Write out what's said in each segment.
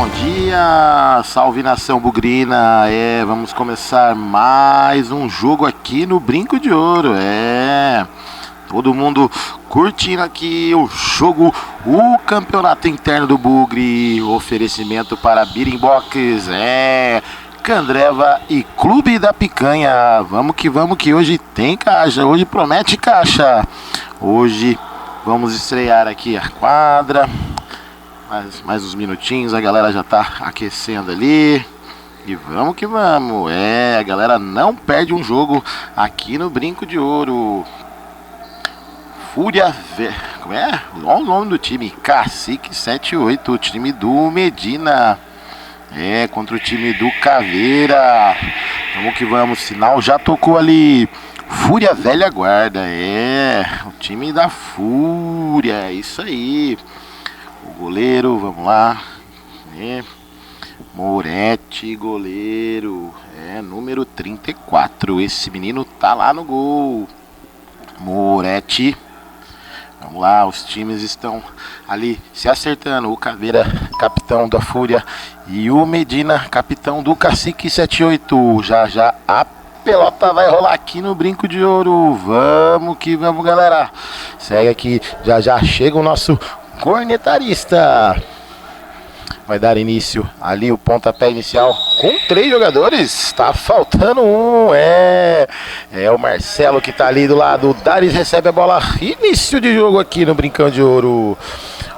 bom dia, salve nação bugrina. Vamos começar mais um jogo aqui no Brinco de Ouro. Todo mundo curtindo aqui o jogo, o campeonato interno do Bugre. Oferecimento para Beating Box, Candreva e Clube da Picanha. Vamos que hoje tem caixa, hoje promete caixa. Hoje vamos estrear aqui a quadra. Mais uns minutinhos, a galera já tá aquecendo ali. E vamos que vamos. A galera não perde um jogo aqui no Brinco de Ouro. Fúria como é? Olha o nome do time, Cacique 78, o time do Medina. Contra o time do Caveira. Vamos que vamos, sinal já tocou ali. Fúria Velha Guarda, o time da Fúria, é isso aí. O goleiro, vamos lá. Moretti, goleiro, número 34. Esse menino tá lá no gol. Moretti. Vamos lá, os times estão ali se acertando. O Caveira, capitão da Fúria, e o Medina, capitão do Cacique 78. Já a pelota vai rolar aqui no Brinco de Ouro. Vamos que vamos, galera. Segue aqui, já chega o nosso cornetarista. Vai dar início ali o pontapé inicial com 3 jogadores. Tá faltando um. É o Marcelo que tá ali do lado. O Dares recebe a bola. Início de jogo aqui no Brincão de Ouro.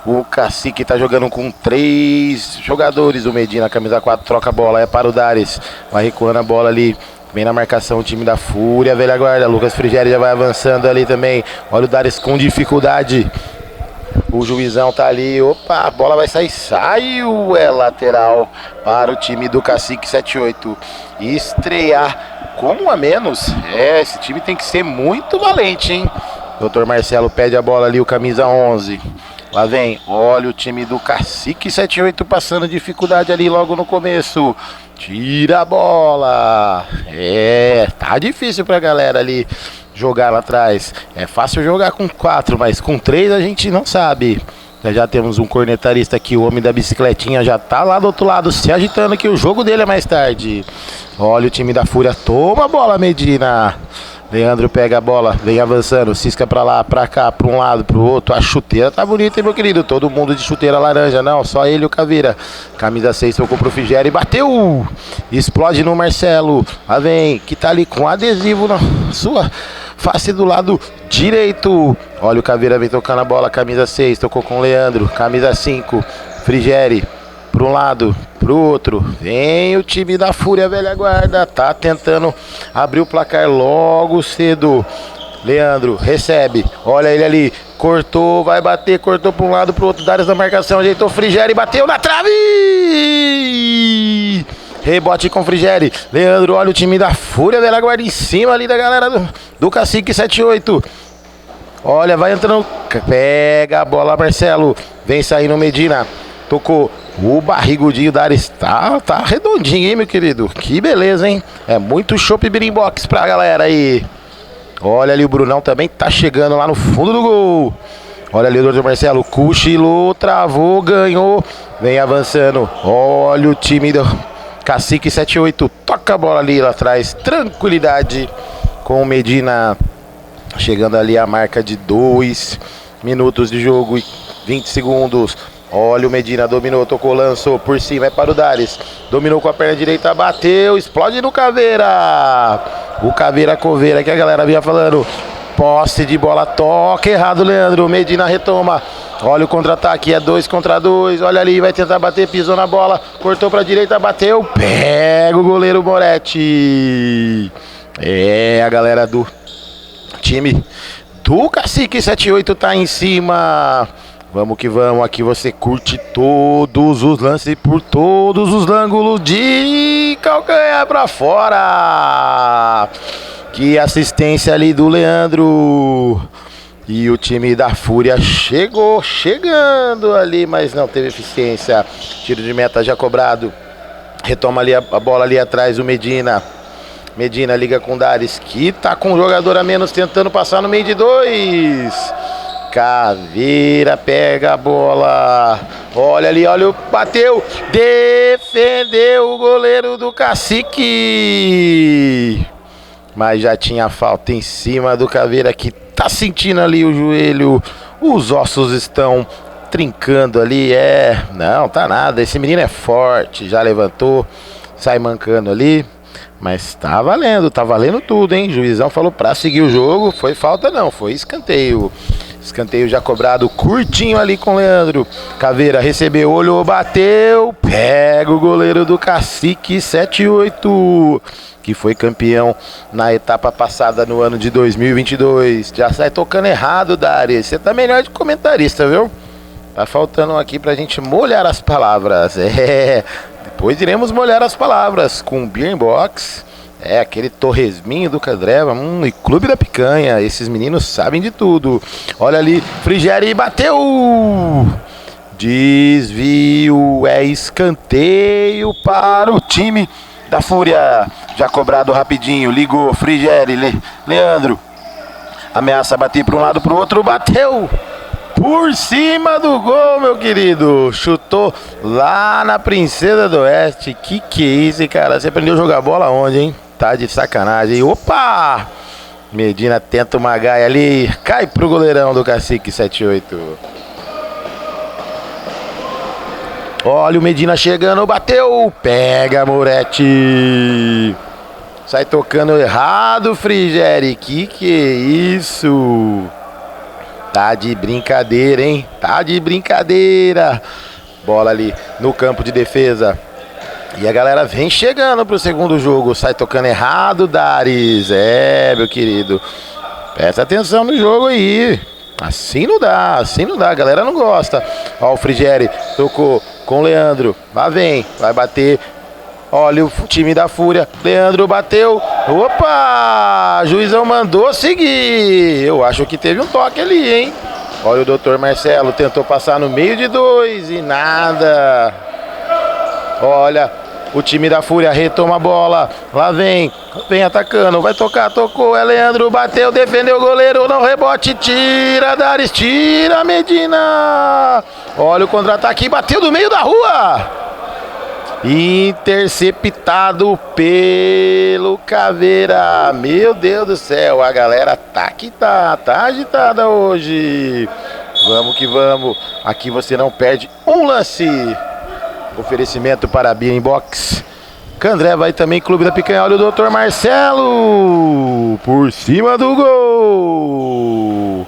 O Cacique tá jogando com 3 jogadores. O Medina, camisa 4, troca a bola. É para o Dares. Vai recuando a bola ali. Vem na marcação o time da Fúria Velha Guarda. Lucas Frigério já vai avançando ali também. Olha o Dares com dificuldade. O juizão tá ali, opa, a bola vai sair, saiu, lateral para o time do Cacique 78. Estrear com 1 a menos, esse time tem que ser muito valente, hein? Dr. Marcelo pede a bola ali, o camisa 11. Lá vem, olha o time do Cacique 78 passando dificuldade ali logo no começo. Tira a bola, tá difícil pra galera ali jogar lá atrás. É fácil jogar com 4, mas com 3 a gente não sabe. Já temos um cornetarista aqui, o homem da bicicletinha já tá lá do outro lado se agitando, que o jogo dele é mais tarde. Olha o time da Fúria, toma a bola, Medina. Leandro pega a bola, vem avançando, cisca pra lá, pra cá, pra um lado, pro outro. A chuteira tá bonita, hein, meu querido? Todo mundo de chuteira laranja, não, só ele e o Caveira. Camisa 6 tocou pro Figério e bateu! Explode no Marcelo. Lá vem, que tá ali com adesivo na sua face do lado direito. Olha o Caveira, vem tocando a bola, camisa 6, tocou com o Leandro. Camisa 5, Frigério. Para um lado, pro outro, vem o time da Fúria Velha Guarda, tá tentando abrir o placar logo cedo. Leandro recebe, olha ele ali, cortou, vai bater, cortou para um lado, pro outro, Darius na marcação, ajeitou Frigério e bateu na trave! Rebote com Frigério. Leandro, olha o time da Fúria Velha Guarda em cima ali da galera do Cacique 78. Olha, vai entrando, pega a bola, Marcelo, vem saindo Medina, tocou. O barrigudinho da área tá redondinho, hein, meu querido? Que beleza, hein? É muito chopp Beating Box pra galera aí. Olha ali, o Brunão também tá chegando lá no fundo do gol. Olha ali o Dr. Marcelo, cochilou, travou, ganhou. Vem avançando. Olha o time do Cacique 78. Toca a bola ali lá atrás. Tranquilidade com o Medina. Chegando ali a marca de 2 minutos de jogo e 20 segundos. Olha o Medina, dominou, tocou, lançou por cima, é para o Dares. Dominou com a perna direita, bateu, explode no Caveira. O Caveira Coveira, que a galera vinha falando. Posse de bola, toca errado, Leandro. Medina retoma. Olha o contra-ataque, é 2 contra 2. Olha ali, vai tentar bater, pisou na bola. Cortou para a direita, bateu. Pega o goleiro Moretti. A galera do time do Cacique 78 tá em cima. Vamos que vamos, aqui você curte todos os lances por todos os ângulos de calcanhar pra fora. Que assistência ali do Leandro. E o time da Fúria chegando ali, mas não teve eficiência. Tiro de meta já cobrado. Retoma ali a bola ali atrás, o Medina. Medina liga com o Dares, que tá com um jogador a menos tentando passar no meio de 2. Caveira pega a bola. Olha ali, olha, bateu. Defendeu o goleiro do Cacique. Mas já tinha falta em cima do Caveira, que tá sentindo ali o joelho. Os ossos estão trincando ali. Não, tá nada. Esse menino é forte. Já levantou, sai mancando ali. Mas tá valendo tudo, hein? O juizão falou pra seguir o jogo. Foi falta não, foi escanteio. Escanteio já cobrado, curtinho ali com o Leandro. Caveira recebeu, olhou, bateu. Pega o goleiro do Cacique, 7-8. Que foi campeão na etapa passada no ano de 2022. Já sai tocando errado, Dari. Você tá melhor de comentarista, viu? Tá faltando aqui pra gente molhar as palavras. Depois iremos molhar as palavras com Beer Box. Aquele torresminho do Candreva, e Clube da Picanha. Esses meninos sabem de tudo. Olha ali, Frigeri bateu. Desvio, escanteio para o time da Fúria. Já cobrado rapidinho, ligou, Frigeri, Leandro. Ameaça bater para um lado, para o outro, bateu. Por cima do gol, meu querido. Chutou lá na Princesa do Oeste. Que é isso, cara? Você aprendeu a jogar bola onde, hein? Tá de sacanagem. Opa! Medina tenta uma gaia ali. Cai pro goleirão do Cacique, 7-8. Olha o Medina chegando, bateu. Pega, Moretti. Sai tocando errado, Frigeri. Que é isso? Tá de brincadeira, hein? Tá de brincadeira. Bola ali no campo de defesa. E a galera vem chegando pro segundo jogo. Sai tocando errado, Daris. Meu querido. Presta atenção no jogo aí. Assim não dá, A galera não gosta. Ó, o Frigeri tocou com o Leandro. Lá vem, vai bater. Olha o time da Fúria. Leandro bateu. Opa! Juizão mandou seguir. Eu acho que teve um toque ali, hein? Olha o doutor Marcelo. Tentou passar no meio de dois e nada. Olha, o time da Fúria retoma a bola. Lá vem atacando. Vai tocar, tocou. É Leandro, bateu, defendeu o goleiro. Não rebote, tira, Daris, tira, Medina. Olha o contra-ataque, bateu do meio da rua. Interceptado pelo Caveira. Meu Deus do céu, a galera tá agitada hoje. Vamos que vamos. Aqui você não perde um lance. Oferecimento para a Beer Box. Candreva aí também, Clube da Picanha. Olha o doutor Marcelo. Por cima do gol.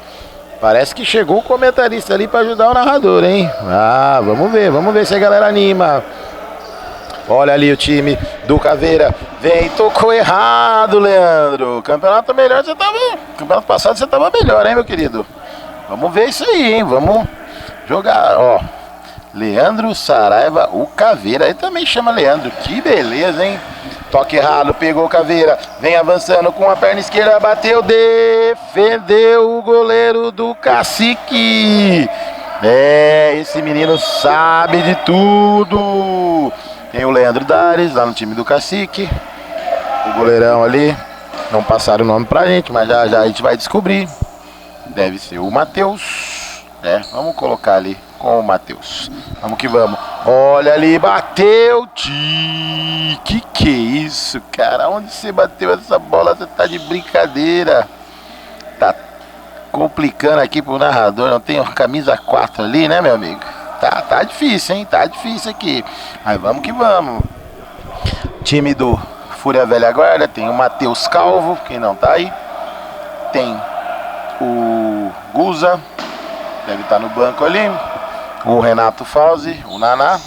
Parece que chegou o comentarista ali para ajudar o narrador, hein? Vamos ver se a galera anima. Olha ali o time do Caveira. Vem, tocou errado, Leandro. Campeonato melhor, campeonato passado você tava melhor, hein, meu querido? Vamos ver isso aí, hein? Vamos jogar, ó. Leandro Saraiva, o Caveira. Ele também chama Leandro. Que beleza, hein? Toque errado, pegou o Caveira. Vem avançando com a perna esquerda, bateu, defendeu o goleiro do Cacique. Esse menino sabe de tudo. Tem o Leandro Dares lá no time do Cacique. O goleirão ali. Não passaram o nome pra gente, mas já a gente vai descobrir. Deve ser o Matheus. Vamos colocar ali com o Matheus. Vamos que vamos. Olha ali, bateu. Que é isso, cara? Onde você bateu essa bola? Você tá de brincadeira. Tá complicando aqui pro narrador. Não tem uma camisa 4 ali, né, meu amigo? Tá difícil, hein? Tá difícil aqui. Mas vamos que vamos. Time do Fúria Velha Guarda. Tem o Matheus Calvo, quem não tá aí. Tem o Guza. Deve estar no banco ali. O Renato Fauzi, o Naná.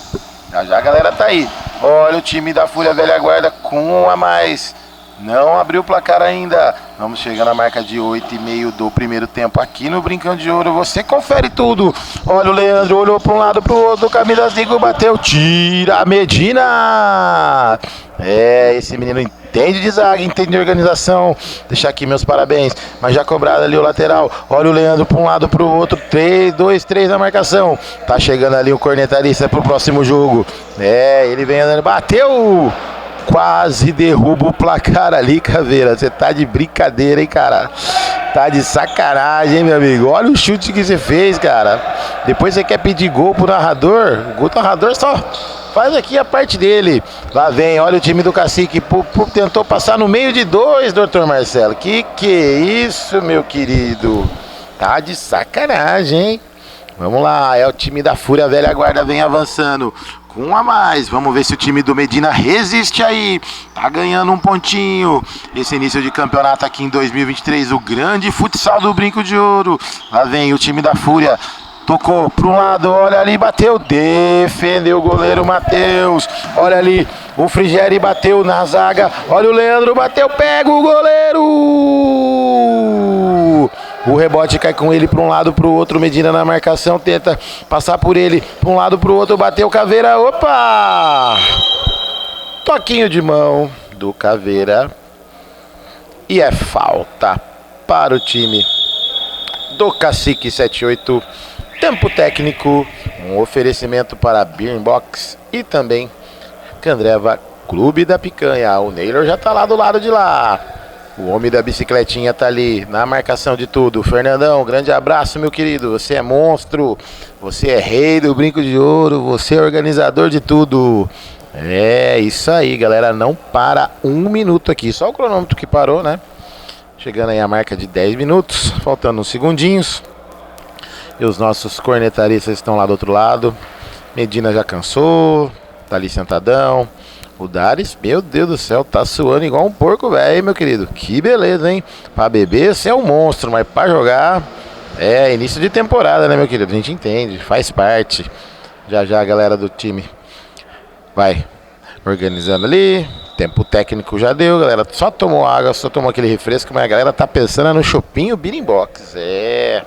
Já a galera tá aí. Olha o time da Fúria Velha Guarda com um a mais. Não abriu o placar ainda. Vamos chegando à marca de 8,5 do primeiro tempo aqui no Brincão de Ouro. Você confere tudo. Olha o Leandro, olhou para um lado, para o outro. Camisa 5 bateu. Tira a Medina. Esse menino entende de zaga, entende de organização. Deixar aqui meus parabéns. Mas já cobrado ali o lateral. Olha o Leandro para um lado, para o outro. 2-3 na marcação. Tá chegando ali o cornetarista para o próximo jogo. Ele vem andando. Bateu. Quase derruba o placar ali, Caveira. Você tá de brincadeira, hein, cara? Tá de sacanagem, hein, meu amigo? Olha o chute que você fez, cara. Depois você quer pedir gol pro narrador. O gol do narrador só faz aqui a parte dele. Lá vem, olha o time do Cacique. Tentou passar no meio de dois, doutor Marcelo. Que é isso, meu querido? Tá de sacanagem, hein? Vamos lá, é o time da Fúria Velha Guarda, vem avançando. Com um a mais, vamos ver se o time do Medina resiste aí. Tá ganhando um pontinho. Esse início de campeonato aqui em 2023, o grande futsal do Brinco de Ouro. Lá vem o time da Fúria. Tocou para um lado, olha ali, bateu, defendeu o goleiro Matheus. Olha ali, o Frigeri bateu na zaga. Olha o Leandro, bateu, pega o goleiro. O rebote cai com ele para um lado, para o outro. Medina na marcação, tenta passar por ele, para um lado, para o outro. Bateu Caveira, opa! Toquinho de mão do Caveira. E é falta para o time do Cacique 78. Tempo técnico, um oferecimento para Beer Box e também Candreva Clube da Picanha. O Neylor já tá lá do lado de lá. O homem da bicicletinha tá ali na marcação de tudo. Fernandão, grande abraço, meu querido. Você é monstro, você é rei do Brinco de Ouro, você é organizador de tudo. É isso aí, galera. Não para um minuto aqui. Só o cronômetro que parou, né? Chegando aí a marca de 10 minutos, faltando uns segundinhos. E os nossos cornetaristas estão lá do outro lado. Medina já cansou, tá ali sentadão. O Dares, meu Deus do céu, tá suando igual um porco velho, meu querido. Que beleza, hein? Pra beber você é um monstro, mas pra jogar é início de temporada, né, meu querido? A gente entende, faz parte. Já já a galera do time vai organizando ali. Tempo técnico já deu, galera. Só tomou água, só tomou aquele refresco, mas a galera tá pensando no Chopinho Beer Box. É...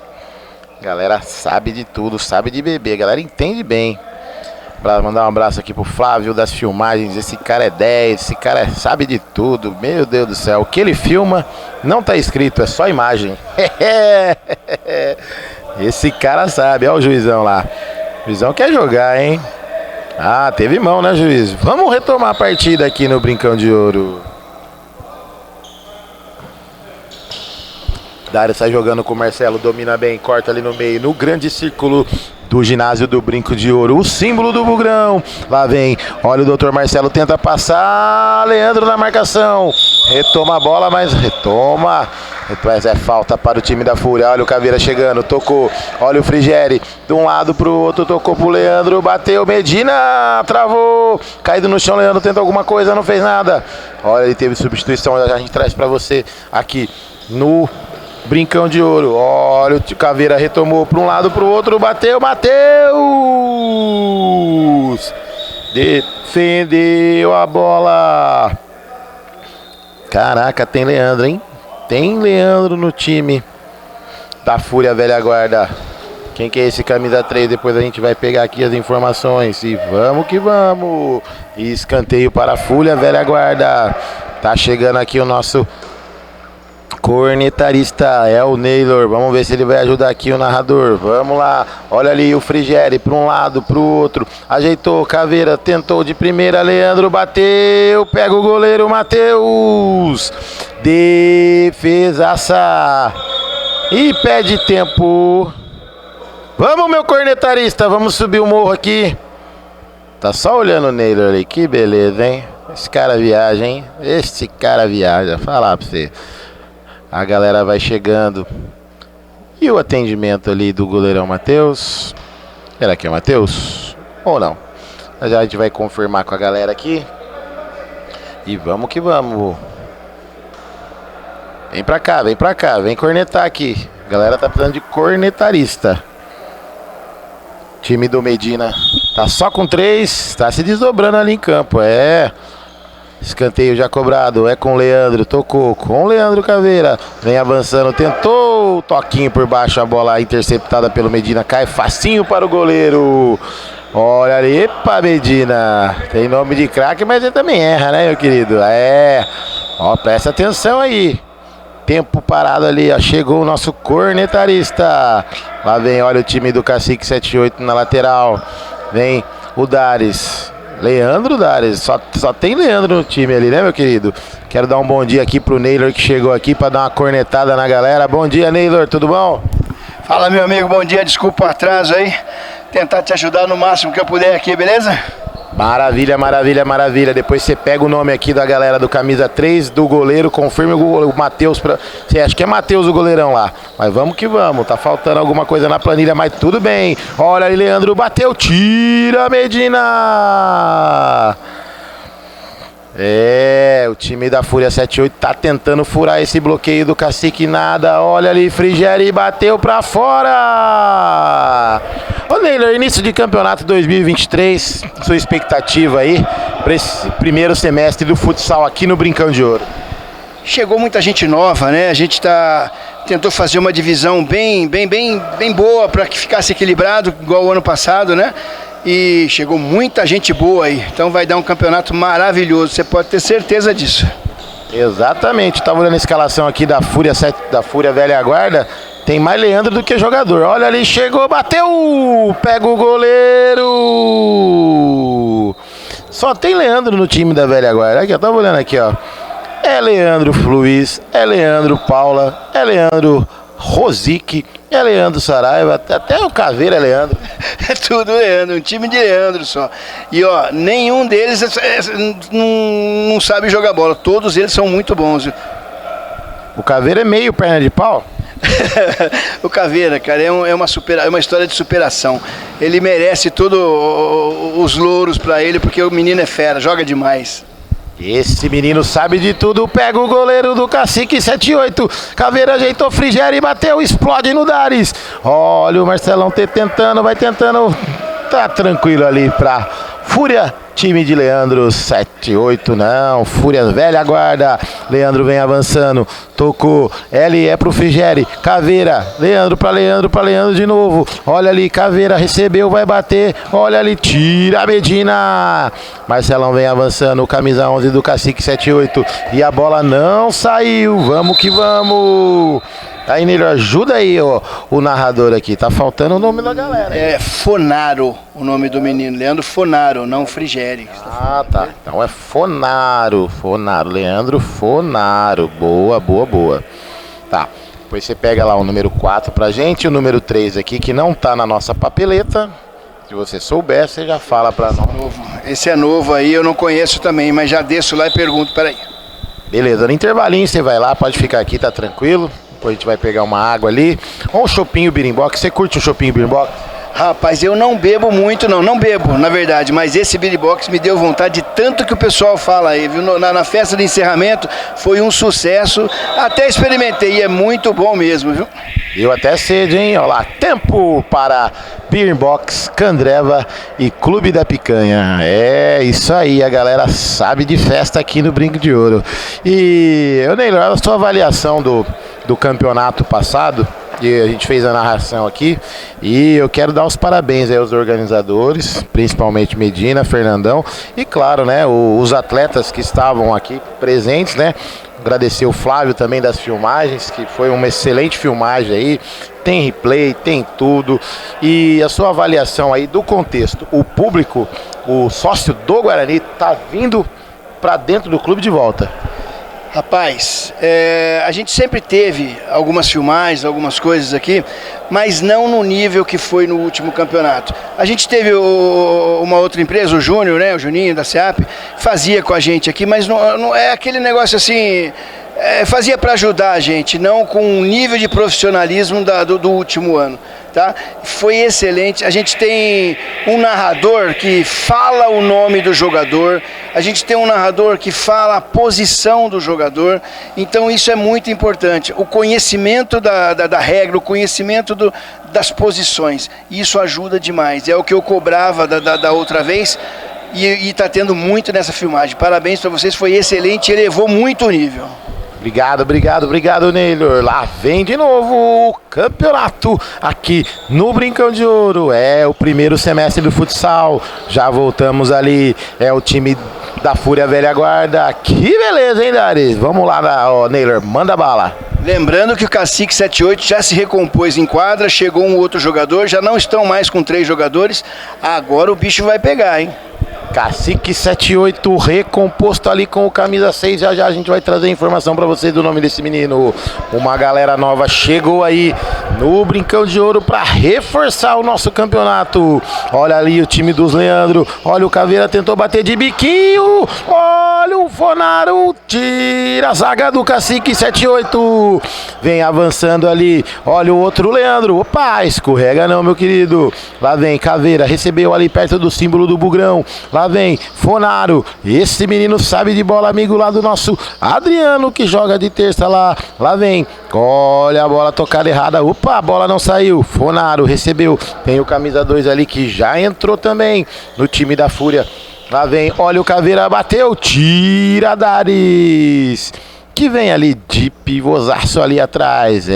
Galera sabe de tudo, sabe de beber, galera entende bem. Pra mandar um abraço aqui pro Flávio das filmagens. Esse cara é 10, esse cara sabe de tudo. Meu Deus do céu, o que ele filma não tá escrito, é só imagem. Esse cara sabe, olha o juizão lá. O juizão quer jogar, hein? Ah, teve mão, né, juiz? Vamos retomar a partida aqui no Brincão de Ouro. Dário sai jogando com o Marcelo, domina bem, corta ali no meio, no grande círculo do ginásio do Brinco de Ouro, o símbolo do Bugrão. Lá vem, olha o doutor Marcelo, tenta passar, Leandro na marcação, retoma a bola, mas retoma. Mas é falta para o time da Fúria. Olha o Caveira chegando, tocou, olha o Frigeri, de um lado para o outro, tocou pro Leandro, bateu, Medina, travou, caído no chão, Leandro tenta alguma coisa, não fez nada. Olha, ele teve substituição, a gente traz para você aqui no Brincão de Ouro. Olha o Caveira retomou para um lado para o outro, bateu, Matheus! Defendeu a bola. Caraca, tem Leandro, hein? Tem Leandro no time da Fúria Velha Guarda. Quem que é esse camisa 3? Depois a gente vai pegar aqui as informações. E vamos que vamos. E escanteio para a Fúria Velha Guarda. Tá chegando aqui o nosso cornetarista, é o Neylor. Vamos ver se ele vai ajudar aqui o narrador. Vamos lá. Olha ali o Frigeri para um lado, para o outro. Ajeitou, Caveira tentou de primeira, Leandro bateu, pega o goleiro Matheus. Defesaça. E pede tempo. Vamos, meu cornetarista, vamos subir o morro aqui. Tá só olhando o Neylor ali, que beleza, hein? Esse cara viaja, hein? Esse cara viaja, falar pra você. A galera vai chegando. E o atendimento ali do goleirão Matheus. Será que é o Matheus? Ou não? Já a gente vai confirmar com a galera aqui. E vamos que vamos. Vem pra cá, vem cornetar aqui. A galera tá precisando de cornetarista. Time do Medina tá só com 3. Tá se desdobrando ali em campo. É. Escanteio já cobrado, é com o Leandro, tocou com o Leandro Caveira, vem avançando, tentou, toquinho por baixo, a bola interceptada pelo Medina, cai facinho para o goleiro. Olha ali, epa, Medina, tem nome de craque, mas ele também erra, né, meu querido? É, ó, presta atenção aí. Tempo parado ali, ó, chegou o nosso cornetarista. Lá vem, olha o time do Cacique 78 na lateral, vem o Dares. Leandro Dares, só tem Leandro no time ali, né, meu querido? Quero dar um bom dia aqui pro Neylor, que chegou aqui para dar uma cornetada na galera. Bom dia, Neylor, tudo bom? Fala, meu amigo, bom dia, desculpa o atraso aí. Tentar te ajudar no máximo que eu puder aqui, beleza? Maravilha, maravilha, maravilha. Depois você pega o nome aqui da galera do camisa 3, do goleiro, confirma o Matheus. Você acha que é Matheus o goleirão lá? Mas vamos que vamos, tá faltando alguma coisa na planilha, mas tudo bem. Olha aí, Leandro bateu, tira Medina! O time da Fúria 78 tá tentando furar esse bloqueio do Cacique, nada. Olha ali, Frigeri bateu pra fora! Ô Neylor, início de campeonato 2023, sua expectativa aí para esse primeiro semestre do futsal aqui no Brincão de Ouro? Chegou muita gente nova, né? A gente tentou fazer uma divisão bem boa para que ficasse equilibrado, igual o ano passado, né? E chegou muita gente boa aí, então vai dar um campeonato maravilhoso, você pode ter certeza disso. Exatamente, estava olhando a escalação aqui da Fúria Velha Guarda, tem mais Leandro do que jogador. Olha ali, chegou, bateu, pega o goleiro. Só tem Leandro no time da Velha Guarda, aqui, eu tava olhando aqui, ó. É Leandro Luiz, é Leandro Paula, é Leandro Rosique, é Leandro Saraiva, até o Caveira é Leandro. É tudo Leandro, um time de Leandro só. E ó, nenhum deles não sabe jogar bola, todos eles são muito bons. O Caveira é meio perna de pau? O Caveira, cara, é uma história de superação. Ele merece todos os louros pra ele, porque o menino é fera, joga demais. Esse menino sabe de tudo, pega o goleiro do Cacique 78, Caveira ajeitou, Frigeri bateu, explode no Dares. Olha o Marcelão vai tentando, tá tranquilo ali pra Fúria, time de Leandro 78, não, Fúria Velha Guarda. Leandro vem avançando, tocou, L é pro Frigeri, Caveira, Leandro pra Leandro de novo. Olha ali, Caveira recebeu, vai bater, olha ali, tira a Medina. Marcelão vem avançando, camisa 11 do Cacique 78, e a bola não saiu, vamos que vamos. Aí, Neylor, ajuda aí o narrador aqui, tá faltando o nome da galera. É Fonaro o nome do menino, Leandro Fonaro, não Frigeri. Ah, tá, então é Fonaro, Leandro Fonaro, boa. Tá, depois você pega lá o número 4 pra gente, o número 3 aqui, que não tá na nossa papeleta. Se você souber, você já fala pra nós. Esse é novo aí, eu não conheço também, mas já desço lá e pergunto, peraí. Beleza, no intervalinho você vai lá, pode ficar aqui, tá tranquilo. Depois a gente vai pegar uma água ali. Ou um chopinho birimbox. Você curte o chopinho birimbox? Rapaz, eu não bebo muito, não bebo, na verdade, mas esse beatbox me deu vontade de tanto que o pessoal fala aí, viu? Na festa de encerramento foi um sucesso, até experimentei e é muito bom mesmo, viu? Deu até sede, hein? Olha lá, tempo para Beerbox, Candreva e Clube da Picanha. É isso aí, a galera sabe de festa aqui no Brinco de Ouro. E, Neylor, a sua avaliação do campeonato passado, e a gente fez a narração aqui, e eu quero dar os parabéns aí aos organizadores, principalmente Medina, Fernandão, e claro, né, os atletas que estavam aqui presentes, né, agradecer o Flávio também das filmagens, que foi uma excelente filmagem aí, tem replay, tem tudo, e a sua avaliação aí do contexto, o público, o sócio do Guarani tá vindo para dentro do clube de volta. Rapaz, a gente sempre teve algumas filmagens, algumas coisas aqui, mas não no nível que foi no último campeonato. A gente teve uma outra empresa, o Júnior, né, o Juninho da SEAP, fazia com a gente aqui, mas não é aquele negócio assim, fazia para ajudar a gente, não com um nível de profissionalismo do último ano. Tá? Foi excelente, a gente tem um narrador que fala o nome do jogador, a gente tem um narrador que fala a posição do jogador, então isso é muito importante, o conhecimento da regra, o conhecimento das posições, isso ajuda demais, é o que eu cobrava da outra vez e está tendo muito nessa filmagem. Parabéns para vocês, foi excelente, elevou muito o nível. Obrigado, Neylor. Lá vem de novo o campeonato aqui no Brincão de Ouro. É o primeiro semestre do futsal. Já voltamos ali. É o time da Fúria Velha Guarda. Que beleza, hein, Dares? Vamos lá, Neylor, manda bala. Lembrando que o Cacique 78 já se recompôs em quadra, chegou um outro jogador, já não estão mais com 3 jogadores. Agora o bicho vai pegar, hein? Cacique 78 recomposto ali com o camisa 6. Já já a gente vai trazer informação pra vocês do nome desse menino. Uma galera nova chegou aí no Brincão de Ouro pra reforçar o nosso campeonato. Olha ali o time dos Leandro. Olha o Caveira, tentou bater de biquinho. Olha o Fonaro, tira a zaga do Cacique 78. Vem avançando ali. Olha o outro Leandro. Opa, escorrega não, meu querido. Lá vem Caveira, recebeu ali perto do símbolo do Bugrão. Lá vem Fonaro, esse menino sabe de bola, amigo lá do nosso Adriano, que joga de terça lá. Lá vem, olha a bola tocada errada. Opa, a bola não saiu. Fonaro recebeu, tem o camisa 2 ali que já entrou também no time da Fúria. Lá vem, olha o Caveira, bateu, tira Dares, que vem ali de pivôzaço ali atrás,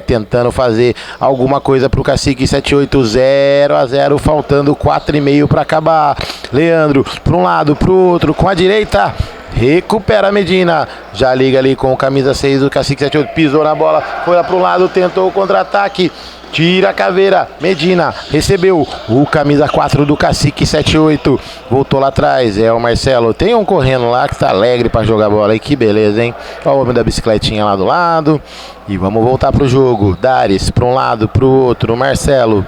tentando fazer alguma coisa pro Cacique 78, 0-0, faltando 4,5 para acabar. Leandro, para um lado, pro outro, com a direita, recupera a Medina, já liga ali com o camisa 6 do Cacique 78, pisou na bola, foi lá pro lado, tentou o contra-ataque, tira a Caveira, Medina, recebeu o camisa 4 do Cacique 78, voltou lá atrás, o Marcelo, tem um correndo lá que tá alegre pra jogar bola aí, que beleza, hein? Olha o homem da bicicletinha lá do lado, e vamos voltar pro jogo. Dares, pra um lado, pro outro, Marcelo,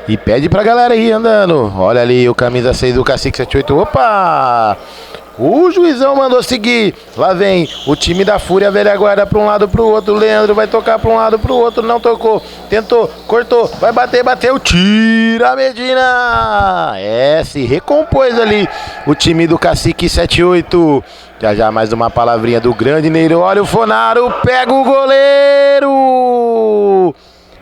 e pede pra galera aí andando, olha ali o camisa 6 do Cacique 78, opa! O juizão mandou seguir. Lá vem o time da Fúria, velha guarda para um lado para o outro. Leandro vai tocar para um lado para o outro. Não tocou. Tentou, cortou. Vai bater, bateu. Tira a Medina. Se recompôs ali o time do Cacique 78. Já já mais uma palavrinha do grande Neiro. Olha o Fonaro. Pega o goleiro.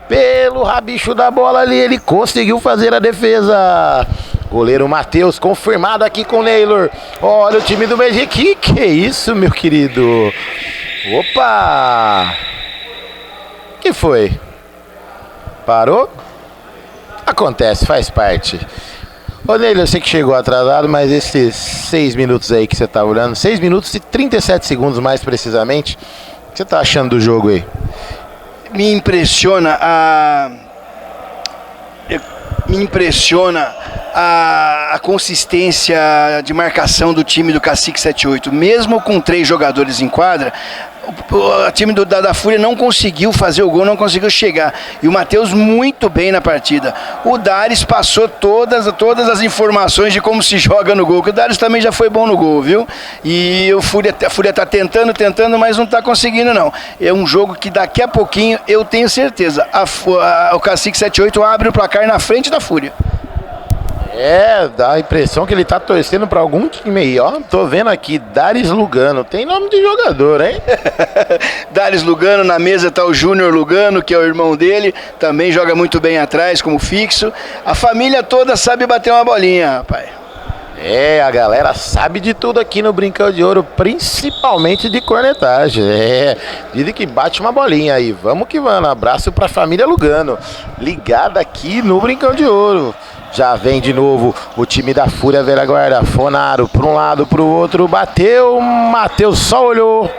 Pelo rabicho da bola ali. Ele conseguiu fazer a defesa. Goleiro Matheus, confirmado aqui com o Neylor. Olha o time do Meiji. Que é isso, meu querido? Opa! Que foi? Parou? Acontece, faz parte. Ô Neylor, eu sei que chegou atrasado, mas esses 6 minutos aí que você tá olhando, 6 minutos e 37 segundos mais precisamente, o que você tá achando do jogo aí? Me impressiona a consistência de marcação do time do Cacique 78. Mesmo com 3 jogadores em quadra, o time da Fúria não conseguiu fazer o gol, não conseguiu chegar. E o Matheus muito bem na partida. O Dares passou todas as informações de como se joga no gol, que o Dares também já foi bom no gol, viu? E a Fúria tá tentando, mas não tá conseguindo não. É um jogo que daqui a pouquinho, eu tenho certeza, o Cacique 78 abre o placar na frente da Fúria. Dá a impressão que ele tá torcendo pra algum time aí, ó. Tô vendo aqui, Dares Lugano. Tem nome de jogador, hein? Dares Lugano, na mesa tá o Júnior Lugano, que é o irmão dele. Também joga muito bem atrás, como fixo. A família toda sabe bater uma bolinha, rapaz. A galera sabe de tudo aqui no Brincão de Ouro, principalmente de cornetagem. Dizem que bate uma bolinha aí. Vamos que vamos. Abraço pra família Lugano, ligada aqui no Brincão de Ouro. Já vem de novo o time da Fúria, velha guarda. Fonaro para um lado, para o outro, bateu, Matheus só olhou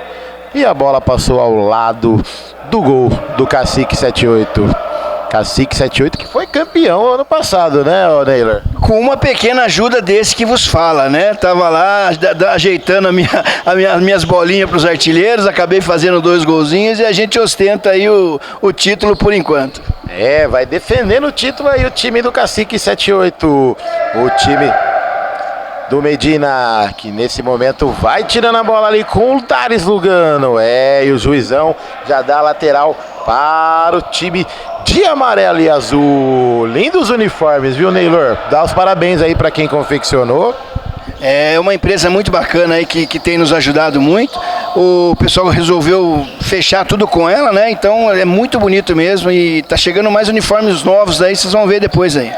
e a bola passou ao lado do gol do Cacique 78. Cacique 78 que foi campeão ano passado, né, Neylor? Com uma pequena ajuda desse que vos fala, né? Tava lá ajeitando as minhas bolinhas para os artilheiros, acabei fazendo 2 golzinhos e a gente ostenta aí o título por enquanto. Vai defendendo o título aí o time do Cacique 78. O time do Medina, que nesse momento vai tirando a bola ali com o Dares Lugano. E o juizão já dá a lateral para o time de amarelo e azul. Lindos uniformes, viu, Neylor? Dá os parabéns aí para quem confeccionou. É uma empresa muito bacana aí que tem nos ajudado muito. O pessoal resolveu fechar tudo com ela, né? Então é muito bonito mesmo e tá chegando mais uniformes novos aí, vocês vão ver depois aí.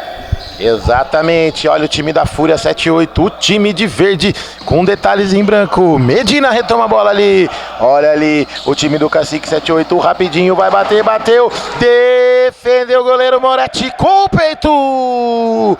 Exatamente, olha o time da Fúria 78, o time de verde com detalhes em branco. Medina retoma a bola ali, olha ali o time do Cacique 78, rapidinho, vai bater, bateu, defendeu o goleiro Moretti com o peito.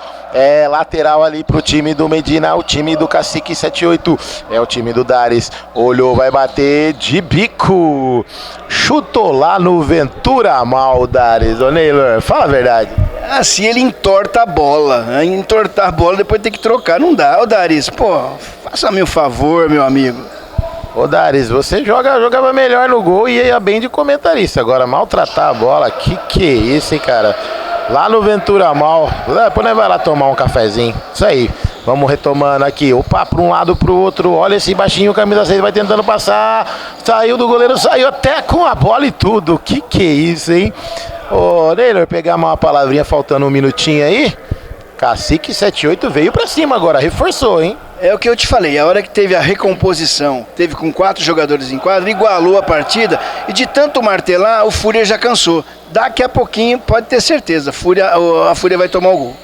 Lateral ali pro time do Medina, o time do Cacique 78, o time do Dares, olhou, vai bater de bico, chutou lá no Ventura mal, Dares. Ô Neylor, fala a verdade. Assim ele entorta a bola. Entortar a bola, depois tem que trocar. Não dá. Ô Daris, pô, faça-me um favor, meu amigo. Ô Daris, você jogava melhor no gol e ia bem de comentarista. Agora, maltratar a bola, que é isso, hein, cara? Lá no Ventura Mal, depois nós vai lá tomar um cafezinho. Isso aí, vamos retomando aqui. Opa, para um lado, para o outro. Olha esse baixinho, camisa 6, vai tentando passar. Saiu do goleiro, saiu até com a bola e tudo. Que é isso, hein? Ô, Neylor, pegar uma palavrinha faltando um minutinho aí. Cacique 78 veio pra cima agora, reforçou, hein? É o que eu te falei, a hora que teve a recomposição, teve com 4 jogadores em quadra, igualou a partida e de tanto martelar, o Fúria já cansou. Daqui a pouquinho, pode ter certeza, a Fúria vai tomar o gol.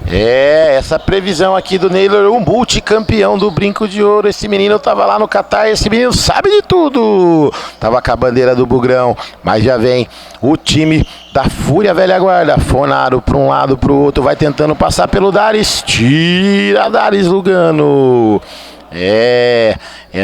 É, essa previsão aqui do Neylor, um multicampeão do Brinco de Ouro. Esse menino tava lá no Catar, esse menino sabe de tudo. Tava com a bandeira do Bugrão, mas já vem o time da Fúria Velha Guarda. Fonaro para um lado, para o outro, vai tentando passar pelo Daris. Tira Daris Lugano. É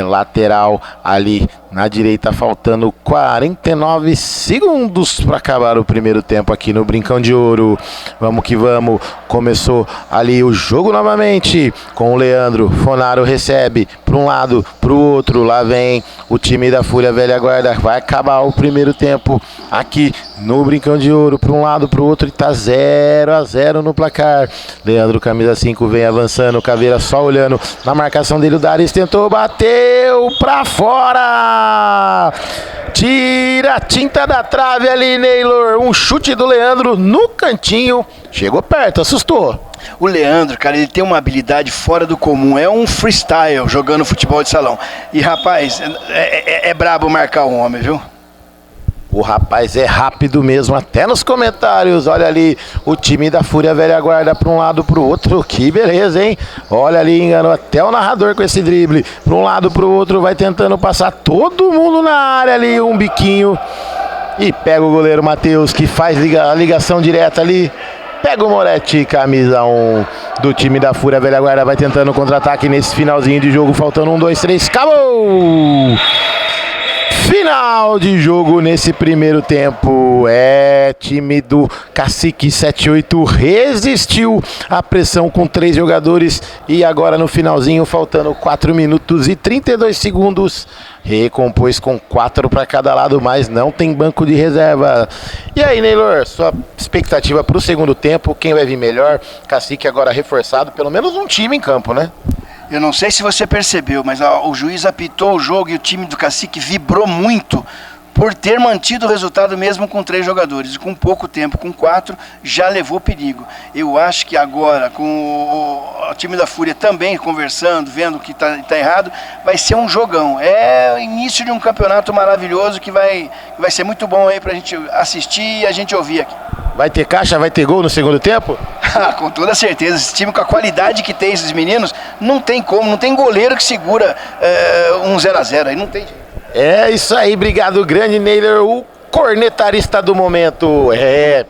lateral ali na direita, faltando 49 segundos para acabar o primeiro tempo aqui no Brincão de Ouro. Vamos que vamos, começou ali o jogo novamente com o Leandro. Fonaro recebe para um lado, para o outro, lá vem o time da Fúria Velha Guarda. Vai acabar o primeiro tempo aqui no Brincão de Ouro, para um lado, para o outro, e tá 0-0 no placar. Leandro, camisa 5, vem avançando, Caveira só olhando na marcação dele. O Daris tentou, bateu pra fora, tira a tinta da trave ali, Neylor. Um chute do Leandro no cantinho, chegou perto, assustou. O Leandro, cara, ele tem uma habilidade fora do comum, é um freestyle jogando futebol de salão. E rapaz, é brabo marcar o homem, viu? O rapaz é rápido mesmo, até nos comentários. Olha ali o time da Fúria Velha Guarda para um lado, para o outro. Que beleza, hein? Olha ali, enganou até o narrador com esse drible. Para um lado, para o outro, vai tentando passar todo mundo na área ali. Um biquinho. E pega o goleiro Matheus, que faz a ligação direta ali. Pega o Moretti, camisa 1 do time da Fúria Velha Guarda. Vai tentando contra-ataque nesse finalzinho de jogo. Faltando 1, 2, 3. Acabou! Final de jogo nesse primeiro tempo. Time do Cacique 78 resistiu à pressão com 3 jogadores e agora no finalzinho, faltando 4 minutos e 32 segundos, recompôs com 4 para cada lado, mas não tem banco de reserva. E aí, Neylor, sua expectativa para o segundo tempo? Quem vai vir melhor? Cacique agora reforçado, pelo menos um time em campo, né? Eu não sei se você percebeu, mas o juiz apitou o jogo e o time do Cacique vibrou muito por ter mantido o resultado mesmo com 3 jogadores. E com pouco tempo, com 4, já levou perigo. Eu acho que agora, com o time da Fúria também conversando, vendo que tá errado, vai ser um jogão. É o início de um campeonato maravilhoso que vai ser muito bom aí pra gente assistir e a gente ouvir aqui. Vai ter caixa, vai ter gol no segundo tempo? Com toda certeza, esse time com a qualidade que tem esses meninos, não tem como, não tem goleiro que segura um 0-0, aí não tem. É isso aí, obrigado grande, Neylor, o cornetarista do momento.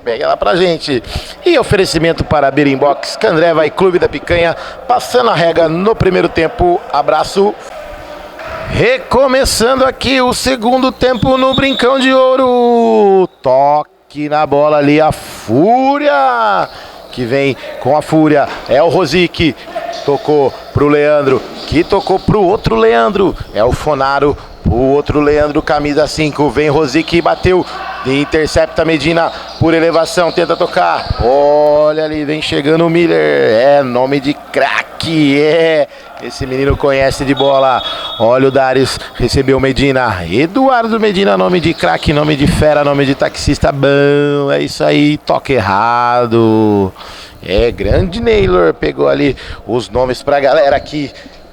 Pega lá pra gente. E oferecimento para Berimbox, Candreva e Clube da Picanha, passando a régua no primeiro tempo. Abraço. Recomeçando aqui o segundo tempo no Brincão de Ouro. Toque na bola ali, a Fúria, que vem com a Fúria, é o Rosic, tocou pro Leandro, que tocou pro outro Leandro, é o Fonaro, o outro Leandro, camisa 5, vem Rosic e bateu, intercepta Medina por elevação, tenta tocar, olha ali, vem chegando o Miller, nome de craque, esse menino conhece de bola. Olha o Daris, recebeu Medina, Eduardo Medina, nome de craque, nome de fera, nome de taxista bom, é isso aí, toque errado. Grande Neylor, pegou ali os nomes pra galera aqui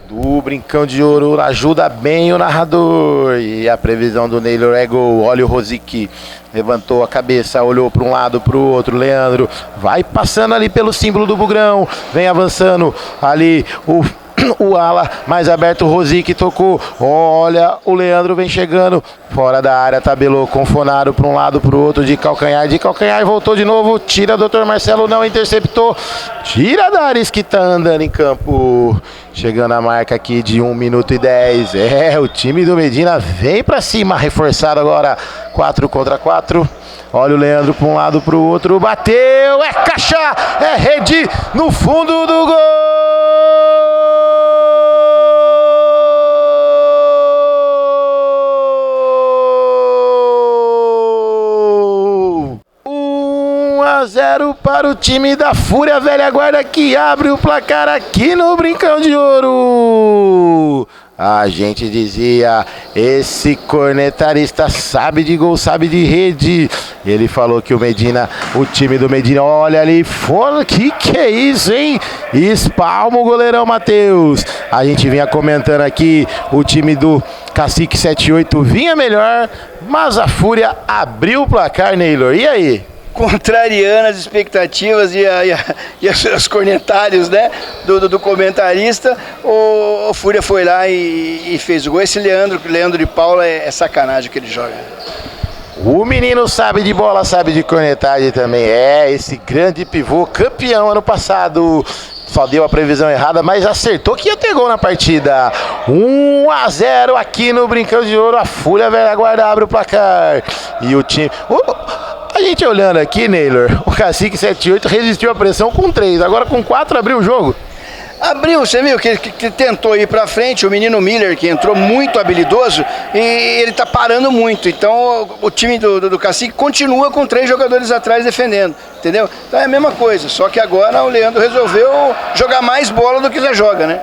do Brincão de Ouro, ajuda bem o narrador. E a previsão do Neylor é gol. Olha o Rosic, levantou a cabeça, olhou para um lado, para o outro. Leandro vai passando ali pelo símbolo do Bugrão, vem avançando ali o o ala mais aberto, o Rosic tocou, olha, o Leandro vem chegando, fora da área, tabelou com o Fonaro para um lado, para o outro, de calcanhar, voltou de novo, tira o Dr. Marcelo, não interceptou, tira Daris que tá andando em campo, chegando a marca aqui de 1 minuto e 10, o time do Medina vem para cima, reforçado agora, 4 contra 4. Olha o Leandro para um lado, para o outro, bateu, é caixa, é rede no fundo do gol! 1-0 para o time da Fúria Velha Guarda, que abre o placar aqui no Brincão de Ouro. A gente dizia, esse cornetarista sabe de gol, sabe de rede. Ele falou que o Medina, o time do Medina, olha ali, que é isso, hein? Espalma o goleirão Matheus. A gente vinha comentando aqui, o time do Cacique 78 vinha melhor, mas a Fúria abriu o placar, Neylor. E aí? Contrariando as expectativas e os cornetários, né, do comentarista, o Fúria foi lá e fez o gol. Esse Leandro de Paula é sacanagem que ele joga. O menino sabe de bola, sabe de cornetagem também. Esse grande pivô, campeão ano passado. Só deu a previsão errada, mas acertou que ia ter gol na partida. 1-0 aqui no Brincão de Ouro. A Fúria Velha Guarda abre o placar. E o time... A gente olhando aqui, Neylor, o Cacique 78 resistiu à pressão com 3, agora com 4 abriu o jogo. Abriu, você viu que tentou ir pra frente, o menino Miller, que entrou muito habilidoso, e ele tá parando muito. Então o time do Cacique continua com 3 jogadores atrás defendendo, entendeu? Então é a mesma coisa, só que agora o Leandro resolveu jogar mais bola do que já joga, né?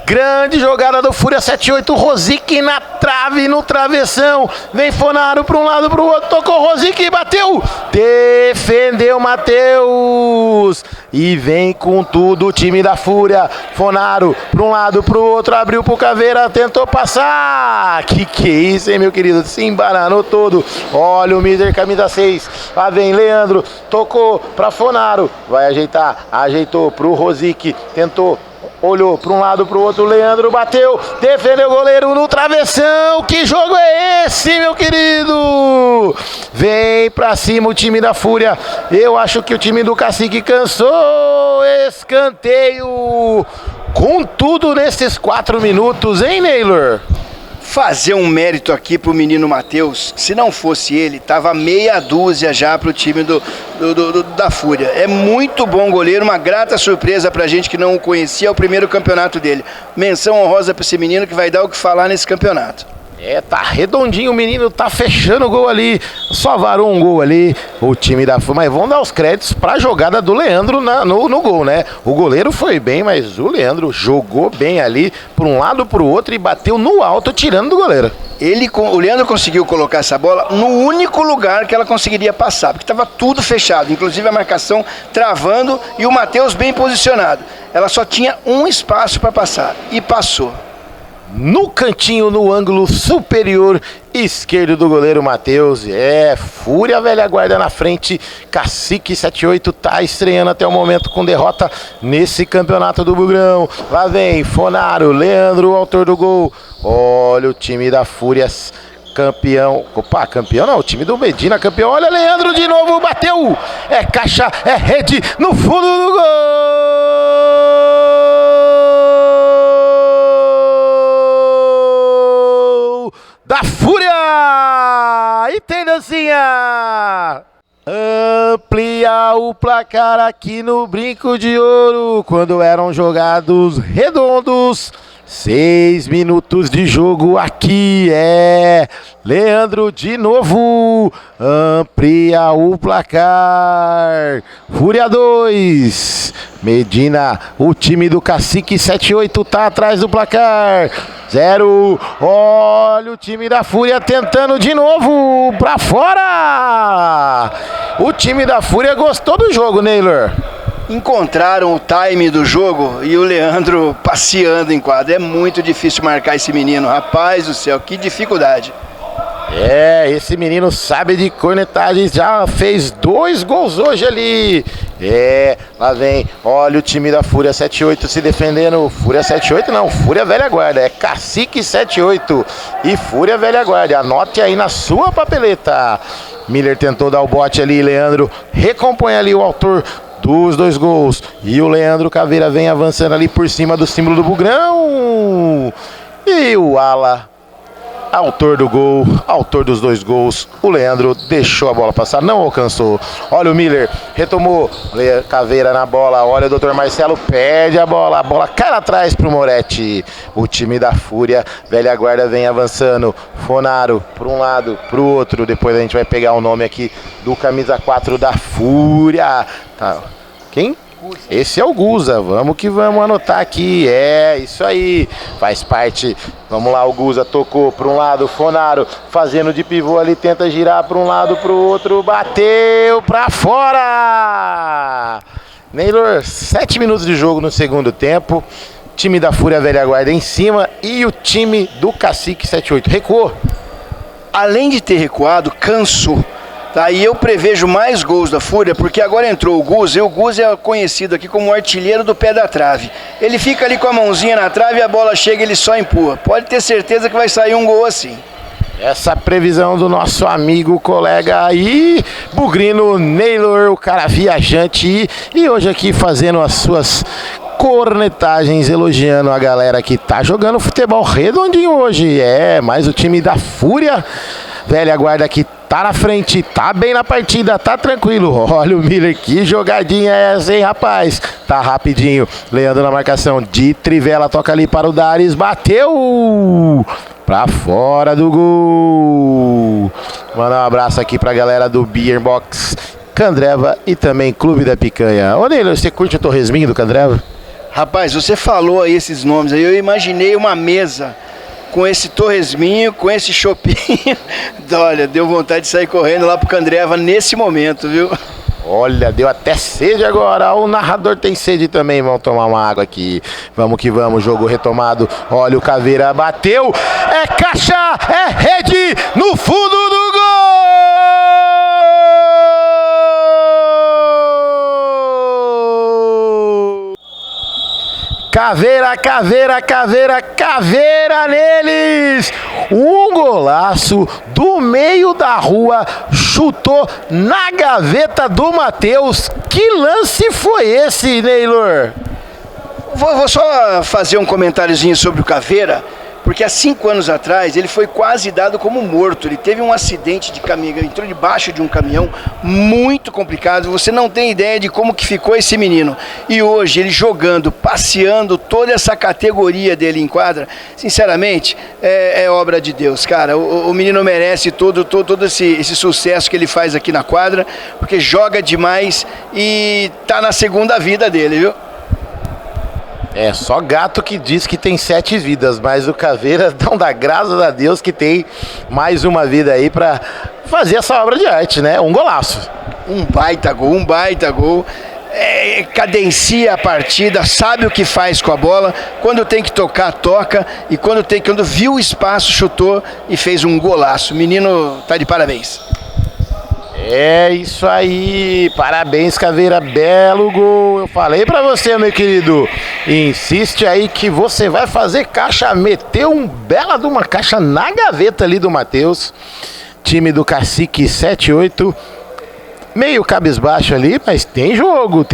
Grande jogada do Fúria 78, Rosic na trave, no travessão, vem Fonaro para um lado, para o outro, tocou Rosic e bateu, defendeu Matheus, e vem com tudo o time da Fúria, Fonaro para um lado, para o outro, abriu pro Caveira, tentou passar, que é isso, hein, meu querido, se embaranou todo, olha o Miser, camisa 6, lá vem Leandro, tocou para Fonaro, vai ajeitar, ajeitou pro Rosic, tentou, olhou para um lado, para o outro, Leandro bateu, defendeu o goleiro no travessão, que jogo é esse, meu querido? Vem pra cima o time da Fúria, eu acho que o time do Cacique cansou, escanteio, com tudo nesses 4 minutos, hein, Neylor? Fazer um mérito aqui pro menino Matheus, se não fosse ele, tava meia dúzia já pro time da Fúria. É muito bom goleiro, uma grata surpresa pra gente que não o conhecia, é o primeiro campeonato dele. Menção honrosa pra esse menino que vai dar o que falar nesse campeonato. Tá redondinho, o menino tá fechando o gol ali, só varou um gol ali, o time da Fúria, mas vamos dar os créditos pra jogada do Leandro no gol, né? O goleiro foi bem, mas o Leandro jogou bem ali, por um lado pro outro e bateu no alto, tirando do goleiro. O Leandro conseguiu colocar essa bola no único lugar que ela conseguiria passar, porque estava tudo fechado, inclusive a marcação travando e o Matheus bem posicionado. Ela só tinha um espaço para passar e passou. No cantinho, no ângulo superior esquerdo do goleiro Matheus. Fúria Velha Guarda na frente. Cacique 78 tá estreando até o momento com derrota nesse campeonato do Bugrão. Lá vem Fonaro, Leandro, autor do gol. Olha o time da Fúria, campeão. Opa, campeão não, o time do Medina campeão. Olha Leandro de novo, bateu. É caixa, é rede no fundo do gol. Da Fúria! E tem dancinha! Amplia o placar aqui no Brinco de Ouro, quando eram jogados redondos. 6 minutos de jogo aqui, Leandro de novo, amplia o placar, Fúria 2, Medina, o time do Cacique 78 tá atrás do placar, 0, olha o time da Fúria tentando de novo, pra fora, o time da Fúria gostou do jogo, Neylor. Encontraram o time do jogo e o Leandro passeando em quadra. É muito difícil marcar esse menino, rapaz do céu, que dificuldade. Esse menino sabe de cornetagem, já fez 2 gols hoje ali. Lá vem, olha o time da Fúria 78 se defendendo. Fúria 78 não, Fúria Velha Guarda, é Cacique 78 e Fúria Velha Guarda. Anote aí na sua papeleta. Miller tentou dar o bote ali, Leandro recompõe ali o autor dos 2 gols. E o Leandro Caveira vem avançando ali por cima do símbolo do Bugrão. E o ala, autor do gol, autor dos 2 gols, o Leandro deixou a bola passar, não alcançou. Olha o Miller, retomou, Caveira na bola, olha o Dr. Marcelo, perde a bola cai lá atrás pro Moretti. O time da Fúria Velha Guarda vem avançando, Fonaro para um lado, pro outro, depois a gente vai pegar o nome aqui do camisa 4 da Fúria. Tá. Quem? Esse é o Guza, vamos que vamos anotar aqui, isso aí, faz parte. Vamos lá, o Guza tocou para um lado, Fonaro fazendo de pivô ali, tenta girar para um lado, para o outro, bateu para fora. Neylor, 7 minutos de jogo no segundo tempo, time da Fúria Velha Guarda em cima e o time do Cacique 78 recuou. Além de ter recuado, cansou. Tá, e eu prevejo mais gols da Fúria, porque agora entrou o Guz, e o Guz é conhecido aqui como o artilheiro do pé da trave. Ele fica ali com a mãozinha na trave e a bola chega e ele só empurra. Pode ter certeza que vai sair um gol assim. Essa previsão do nosso amigo, colega aí, Bugrino Neylor, o cara viajante, e hoje aqui fazendo as suas cornetagens, elogiando a galera que tá jogando futebol redondinho hoje. Mas o time da Fúria Velha Guarda que tá na frente, tá bem na partida, tá tranquilo. Olha o Miller, que jogadinha é essa, hein, rapaz? Tá rapidinho, Leandro na marcação, de trivela, toca ali para o Dares, bateu pra fora do gol. Mandar um abraço aqui pra galera do Beer Box Candreva e também Clube da Picanha. Ô Neylor, você curte o torresminho do Candreva? Rapaz, você falou aí esses nomes aí, eu imaginei uma mesa com esse torresminho, com esse chopinho. Olha, deu vontade de sair correndo lá pro Candreva nesse momento, viu? Olha, deu até sede agora. O narrador tem sede também. Vamos tomar uma água aqui. Vamos que vamos, jogo retomado. Olha o Caveira, bateu. É caixa, é rede no fundo do gol! Caveira, Caveira, Caveira, Caveira neles! Um golaço do meio da rua, chutou na gaveta do Matheus. Que lance foi esse, Neylor? Vou só fazer um comentáriozinho sobre o Caveira, porque há 5 anos atrás ele foi quase dado como morto. Ele teve um acidente de caminhão, entrou debaixo de um caminhão muito complicado. Você não tem ideia de como que ficou esse menino. E hoje ele jogando, passeando toda essa categoria dele em quadra, sinceramente, é obra de Deus, cara. O menino merece todo esse sucesso que ele faz aqui na quadra, porque joga demais e tá na segunda vida dele, viu? É só gato que diz que tem 7 vidas, mas o Caveira não dá graças a Deus que tem mais uma vida aí pra fazer essa obra de arte, né? Um golaço. Um baita gol. Cadencia a partida, sabe o que faz com a bola, quando tem que tocar, toca, e quando viu o espaço, chutou e fez um golaço. O menino tá de parabéns. É isso aí, parabéns Caveira, belo gol. Eu falei pra você, meu querido, insiste aí que você vai fazer caixa. Meteu um bela de uma caixa na gaveta ali do Matheus. Time do Cacique 78, meio cabisbaixo ali, mas tem jogo.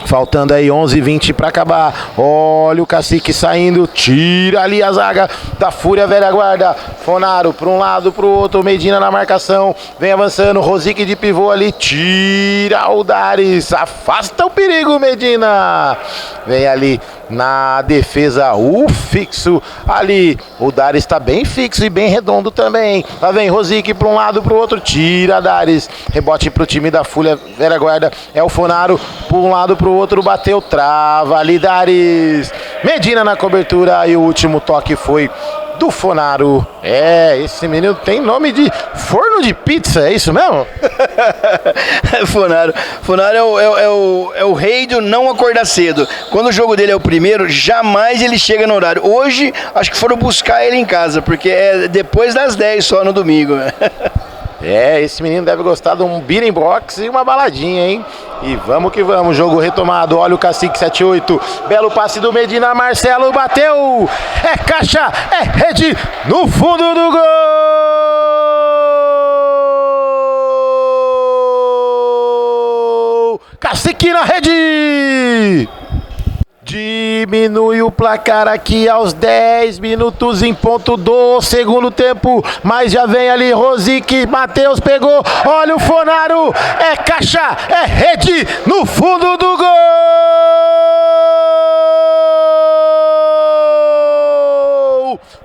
Faltando aí 11:20 para acabar. Olha o Cacique saindo, tira ali a zaga da Fúria Velha Guarda. Fonaro para um lado, para o outro, Medina na marcação, vem avançando, Rosique de pivô ali, tira o Dares, afasta o perigo, Medina. Vem ali na defesa, o fixo ali, o Dares está bem fixo e bem redondo também. Lá vem Rosique para um lado, para o outro, tira Dares, rebote para o time da Fúria Velha Guarda, é o Fonaro, para um lado, para o outro, bateu, trava ali Dares, Medina na cobertura e o último toque foi do Fonaro. Esse menino tem nome de forno de pizza, é isso mesmo? Fonaro é o rei do não acordar cedo. Quando o jogo dele é o primeiro, jamais ele chega no horário. Hoje, acho que foram buscar ele em casa, porque é depois das 10 só no domingo. Esse menino deve gostar de um beating box e uma baladinha, hein? E vamos que vamos, jogo retomado. Olha o Cacique 78, belo passe do Medina, Marcelo bateu, é caixa, é rede, no fundo do gol! Cacique na rede! Diminui o placar aqui aos 10 minutos em ponto do segundo tempo, mas já vem ali Rosique, Matheus pegou, olha o Fonaro, é caixa, é rede, no fundo do gol!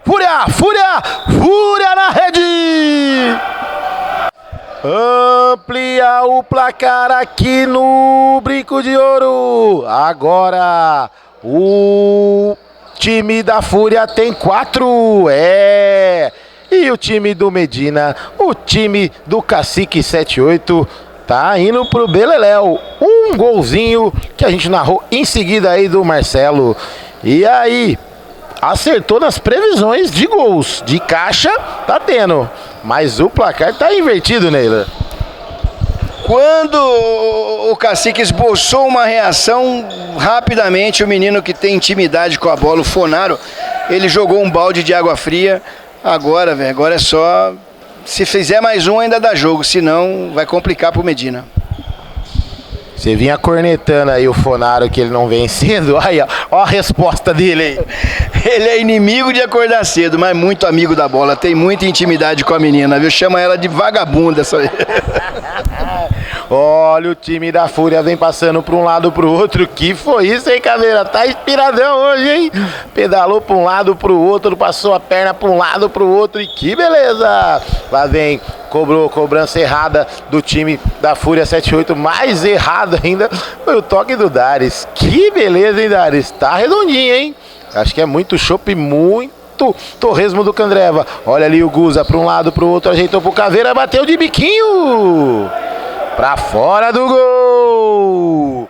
Fúria, Fúria, Fúria na rede! Amplia o placar aqui no Brinco de Ouro. Agora o time da Fúria tem 4. E o time do Medina, o time do Cacique 78 tá indo pro beleléu. Um golzinho que a gente narrou em seguida aí do Marcelo. E aí, acertou nas previsões de gols. De caixa, tá tendo. Mas o placar tá invertido, Neila. Quando o Cacique esboçou uma reação, rapidamente o menino que tem intimidade com a bola, o Fonaro, ele jogou um balde de água fria. Agora, velho, agora é só... Se fizer mais um ainda dá jogo, senão vai complicar pro Medina. Você vinha cornetando aí o Fonaro que ele não vem cedo. Aí, ó a resposta dele aí. Ele é inimigo de acordar cedo, mas muito amigo da bola. Tem muita intimidade com a menina, viu? Chama ela de vagabunda. Olha o time da Fúria, vem passando para um lado para o outro. Que foi isso, hein, Caveira? Tá inspiradão hoje, hein? Pedalou para um lado para o outro, passou a perna para um lado para o outro. E que beleza! Lá vem, cobrança errada do time da Fúria 78. Mais errado ainda foi o toque do Dares. Que beleza, hein, Dares? Tá redondinho, hein? Acho que é muito chopp, muito torresmo do Candreva. Olha ali o Guza para um lado, para o outro, ajeitou pro Caveira, bateu de biquinho para fora do gol.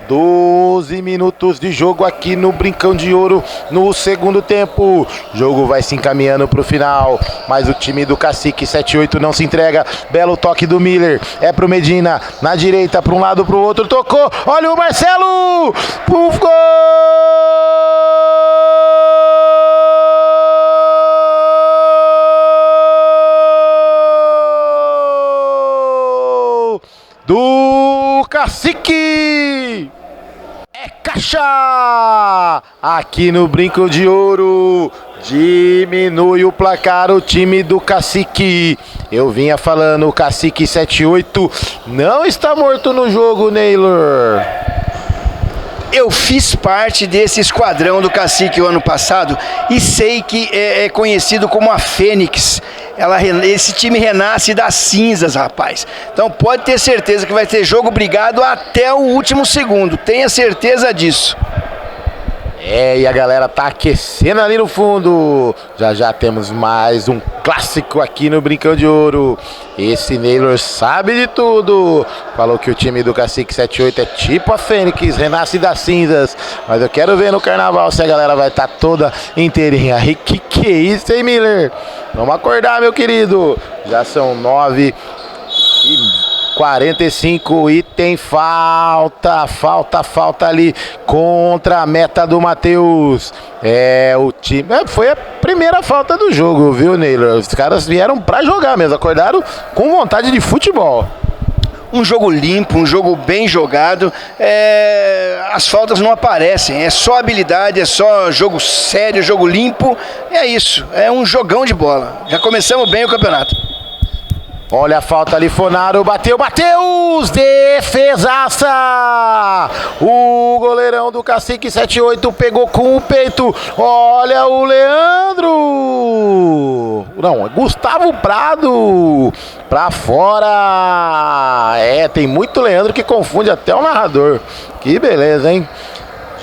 12 minutos de jogo aqui no Brincão de Ouro no segundo tempo. O jogo vai se encaminhando para o final, mas o time do Cacique 78 não se entrega. Belo toque do Miller, é pro Medina, na direita, para um lado, para o outro, tocou, olha o Marcelo, pro gol! Do Cacique! É caixa! Aqui no Brinco de Ouro, diminui o placar o time do Cacique. Eu vinha falando, o Cacique 78 não está morto no jogo, Neylor. Eu fiz parte desse esquadrão do Cacique o ano passado e sei que é conhecido como a Fênix. Esse time renasce das cinzas, rapaz. Então pode ter certeza que vai ter jogo brigado até o último segundo. Tenha certeza disso. E a galera tá aquecendo ali no fundo. Já temos mais um clássico aqui no Brincão de Ouro. Esse Neylor sabe de tudo. Falou que o time do Cacique 78 é tipo a Fênix, renasce das cinzas. Mas eu quero ver no carnaval se a galera vai estar toda inteirinha. E que é isso, hein, Miller? Vamos acordar, meu querido. Já são 9h45 e tem falta ali contra a meta do Matheus. O time... foi a primeira falta do jogo, viu, Neylor? Os caras vieram pra jogar mesmo, acordaram com vontade de futebol. Um jogo limpo, um jogo bem jogado, as faltas não aparecem, é só habilidade, é só jogo sério, jogo limpo, é isso, é um jogão de bola. Já começamos bem o campeonato. Olha a falta ali, Fonaro, bateu, Matheus, defesaça! O goleirão do Cacique 78 pegou com o peito, olha o Leandro! Não, é Gustavo Prado, pra fora! Tem muito Leandro que confunde até o narrador, que beleza, hein?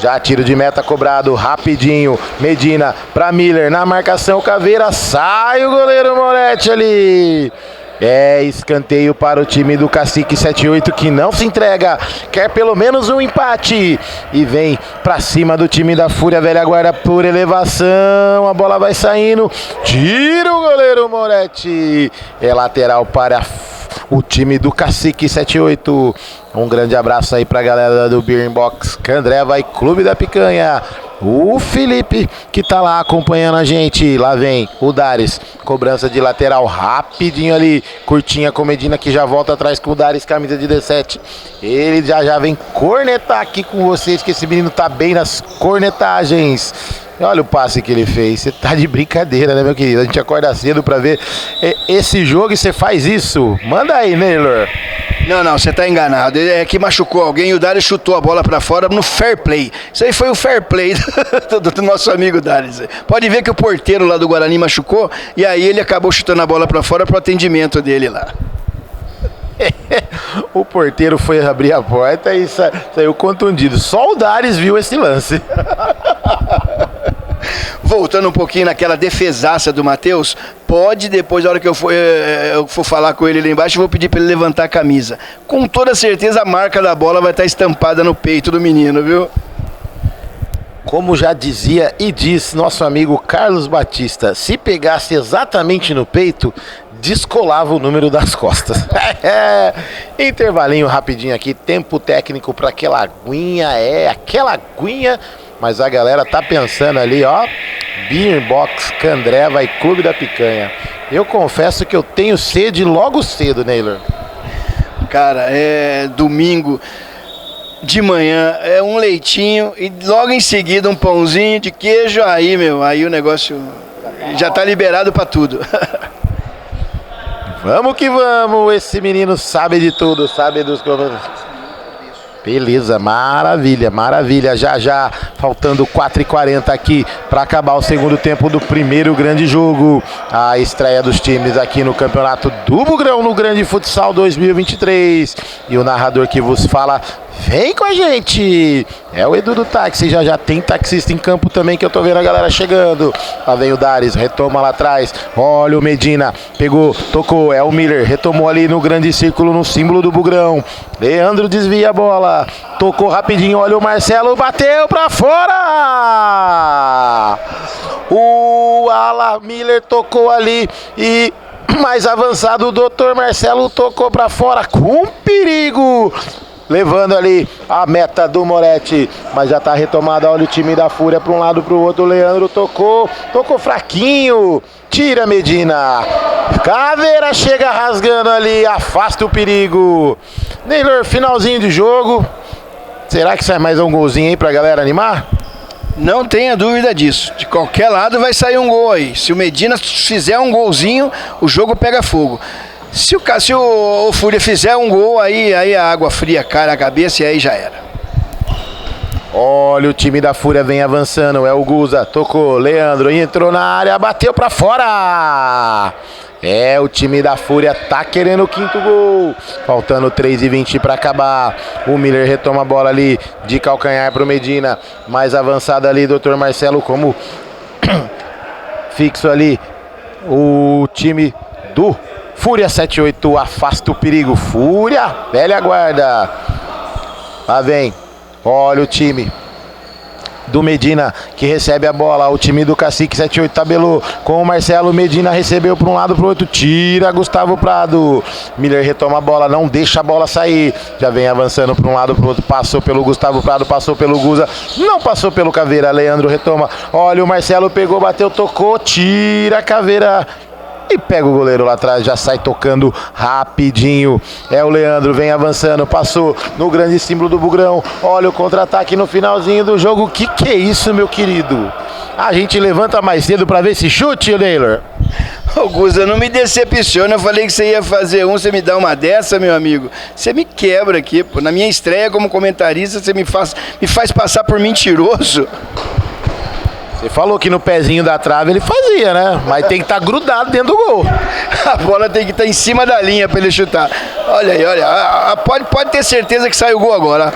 Já tiro de meta cobrado, rapidinho, Medina pra Miller, na marcação, Caveira, sai o goleiro Moretti ali! É escanteio para o time do Cacique 78, que não se entrega, quer pelo menos um empate e vem pra cima do time da Fúria Velha Guarda por elevação. A bola vai saindo, tira o goleiro Moretti, é lateral para o time do Cacique 78. Um grande abraço aí pra galera do Beer Box Candreva e Clube da Picanha. O Felipe que tá lá acompanhando a gente. Lá vem o Dares, cobrança de lateral rapidinho ali, curtinha com Medina, que já volta atrás com o Dares, camisa de 17. Ele já vem cornetar aqui com vocês, que esse menino tá bem nas cornetagens. Olha o passe que ele fez, você tá de brincadeira, né, meu querido? A gente acorda cedo pra ver esse jogo e você faz isso. Manda aí, Neylor. Não, você tá enganado. É que machucou alguém e o Dário chutou a bola pra fora no fair play. Isso aí foi o fair play do nosso amigo Dário. Pode ver que o porteiro lá do Guarani machucou e aí ele acabou chutando a bola pra fora pro atendimento dele lá. O porteiro foi abrir a porta e saiu contundido. Só o Dares viu esse lance. Voltando um pouquinho naquela defesaça do Matheus, pode depois, na hora que eu for falar com ele lá embaixo, eu vou pedir para ele levantar a camisa. Com toda certeza a marca da bola vai estar estampada no peito do menino, viu? Como já dizia e diz nosso amigo Carlos Batista, se pegasse exatamente no peito, descolava o número das costas. Intervalinho rapidinho aqui, tempo técnico para aquela aguinha, mas a galera tá pensando ali, ó, Beer Box Candreva e Clube da Picanha. Eu confesso que eu tenho sede logo cedo, Neylor. Cara, é domingo de manhã, é um leitinho e logo em seguida um pãozinho de queijo, aí o negócio já tá liberado para tudo. Vamos que vamos, esse menino sabe de tudo, sabe dos... Beleza, maravilha, já, faltando 4h40 aqui para acabar o segundo tempo do primeiro grande jogo. A estreia dos times aqui no Campeonato do Bugrão, no Grande Futsal 2023. E o narrador que vos fala, vem com a gente, é o Edu do táxi, já tem taxista em campo também, que eu tô vendo a galera chegando. Lá vem o Dares, retoma lá atrás, olha o Medina, pegou, tocou, é o Miller, retomou ali no grande círculo, no símbolo do Bugrão. Leandro desvia a bola, tocou rapidinho, olha o Marcelo, bateu pra fora! O Ala Miller tocou ali e mais avançado o Dr. Marcelo tocou pra fora com perigo, levando ali a meta do Moretti, mas já tá retomada, olha o time da Fúria para um lado para o outro. O Leandro tocou fraquinho, tira Medina, Caveira chega rasgando ali, afasta o perigo. Neylor, finalzinho de jogo, será que sai mais um golzinho aí pra galera animar? Não tenha dúvida disso, de qualquer lado vai sair um gol aí. Se o Medina fizer um golzinho, o jogo pega fogo. Se o Fúria fizer um gol, aí a água fria cai na cabeça e aí já era. Olha o time da Fúria vem avançando, é o Guza, tocou, Leandro entrou na área, bateu pra fora. É, o time da Fúria tá querendo o quinto gol. Faltando 3h20 para acabar. O Miller retoma a bola ali de calcanhar pro Medina. Mais avançado ali, Dr. Marcelo como fixo ali. O time do Fúria 78 afasta o perigo. Fúria, velha guarda. Lá vem. Olha o time do Medina que recebe a bola. O time do Cacique 78 tabelou com o Marcelo. Medina recebeu para um lado, para o outro, tira Gustavo Prado. Miller retoma a bola, não deixa a bola sair, já vem avançando para um lado, para o outro, passou pelo Gustavo Prado, passou pelo Guza, não passou pelo Caveira. Leandro retoma, olha o Marcelo pegou, bateu, tocou, tira a Caveira e pega o goleiro lá atrás, já sai tocando rapidinho. É o Leandro, vem avançando, passou no grande símbolo do Bugrão. Olha o contra-ataque no finalzinho do jogo. Que é isso, meu querido? A gente levanta mais cedo pra ver esse chute, Neylor. Ô Guza, não me decepciona. Eu falei que você ia fazer você me dá uma dessa, meu amigo. Você me quebra aqui, pô. Na minha estreia como comentarista, você me faz passar por mentiroso. Você falou que no pezinho da trave ele fazia, né? Mas tem que estar grudado dentro do gol. A bola tem que estar em cima da linha para ele chutar. Olha aí, olha. Pode ter certeza que sai o gol agora.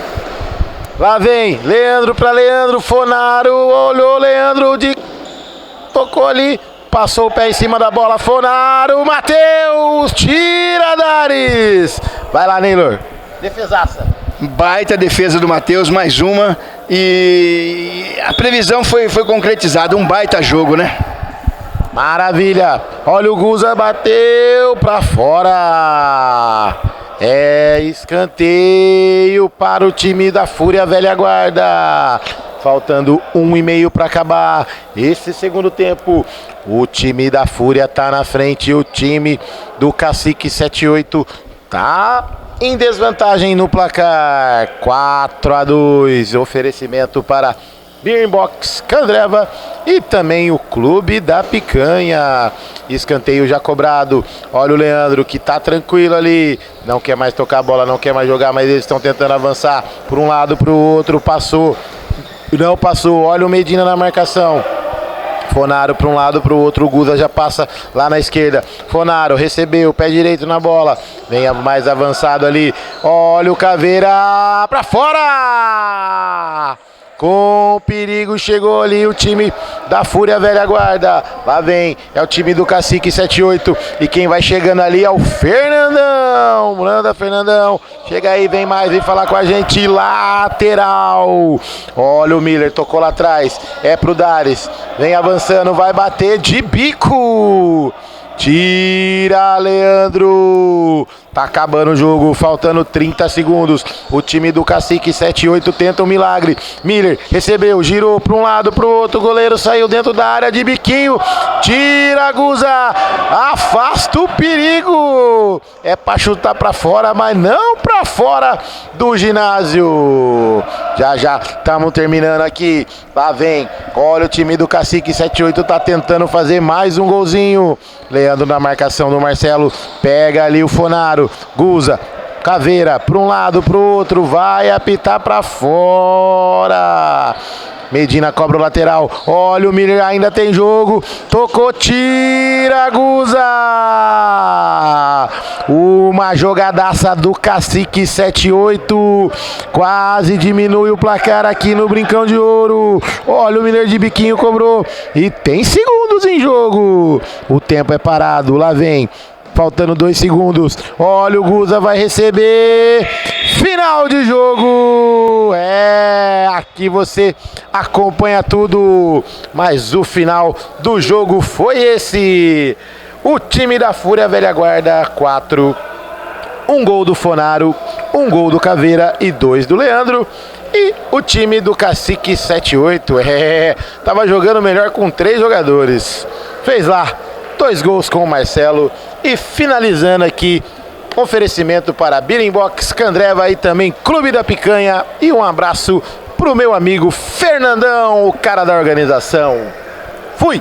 Lá vem, Leandro para Leandro, Fonaro, olhou Leandro, tocou ali, passou o pé em cima da bola, Fonaro, Matheus, tira Dares. Vai lá, Neylor. Defesaça. Baita defesa do Matheus, mais uma. E a previsão foi concretizada, um baita jogo, né? Maravilha. Olha o Guza, bateu pra fora. É escanteio para o time da Fúria Velha Guarda. Faltando 1,5 para acabar esse segundo tempo. O time da Fúria tá na frente. O time do Cacique 78 tá em desvantagem no placar. 4-2. Oferecimento para Beer Box Candreva e também o Clube da Picanha. Escanteio já cobrado. Olha o Leandro que tá tranquilo ali. Não quer mais tocar a bola, não quer mais jogar, mas eles estão tentando avançar por um lado, pro outro. Passou. Não passou. Olha o Medina na marcação. Fonaro para um lado, para o outro. O Guza já passa lá na esquerda. Fonaro recebeu, pé direito na bola. Vem mais avançado ali. Olha o Caveira para fora! Com perigo chegou ali o time da Fúria Velha Guarda. Lá vem, é o time do Cacique 78. E quem vai chegando ali é o Fernandão. Manda, Fernandão. Chega aí, vem mais, vem falar com a gente. Lateral. Olha o Miller, tocou lá atrás. É pro Dares. Vem avançando, vai bater de bico. Tira, Leandro. Tá acabando o jogo, faltando 30 segundos. O time do Cacique 78 tenta um milagre. Miller recebeu, girou para um lado, para o outro. O goleiro saiu dentro da área de biquinho. Tira, Guza. Afasta o perigo. É para chutar para fora, mas não para fora do ginásio. Já estamos terminando aqui. Lá vem. Olha o time do Cacique 78 tá tentando fazer mais um golzinho. Leandro na marcação do Marcelo. Pega ali o Fonaro. Guza, Caveira, para um lado, para o outro, vai apitar para fora. Medina cobra o lateral. Olha o Miller, ainda tem jogo. Tocou, tira, Guza. Uma jogadaça do Cacique 78. Quase diminui o placar aqui no Brincão de Ouro. Olha o Miller de biquinho, cobrou. E tem segundos em jogo. O tempo é parado, lá vem. Faltando 2 segundos. Olha o Guza, vai receber. Final de jogo. Aqui você acompanha tudo. Mas o final do jogo foi esse. O time da Fúria Velha Guarda 4. 1 gol do Fonaro, 1 gol do Caveira e 2 do Leandro. E o time do Cacique 78 tava jogando melhor com 3 jogadores. Fez lá 2 gols com o Marcelo. E finalizando aqui, oferecimento para Beer Box Candreva e também Clube da Picanha. E um abraço pro meu amigo Fernandão, o cara da organização. Fui!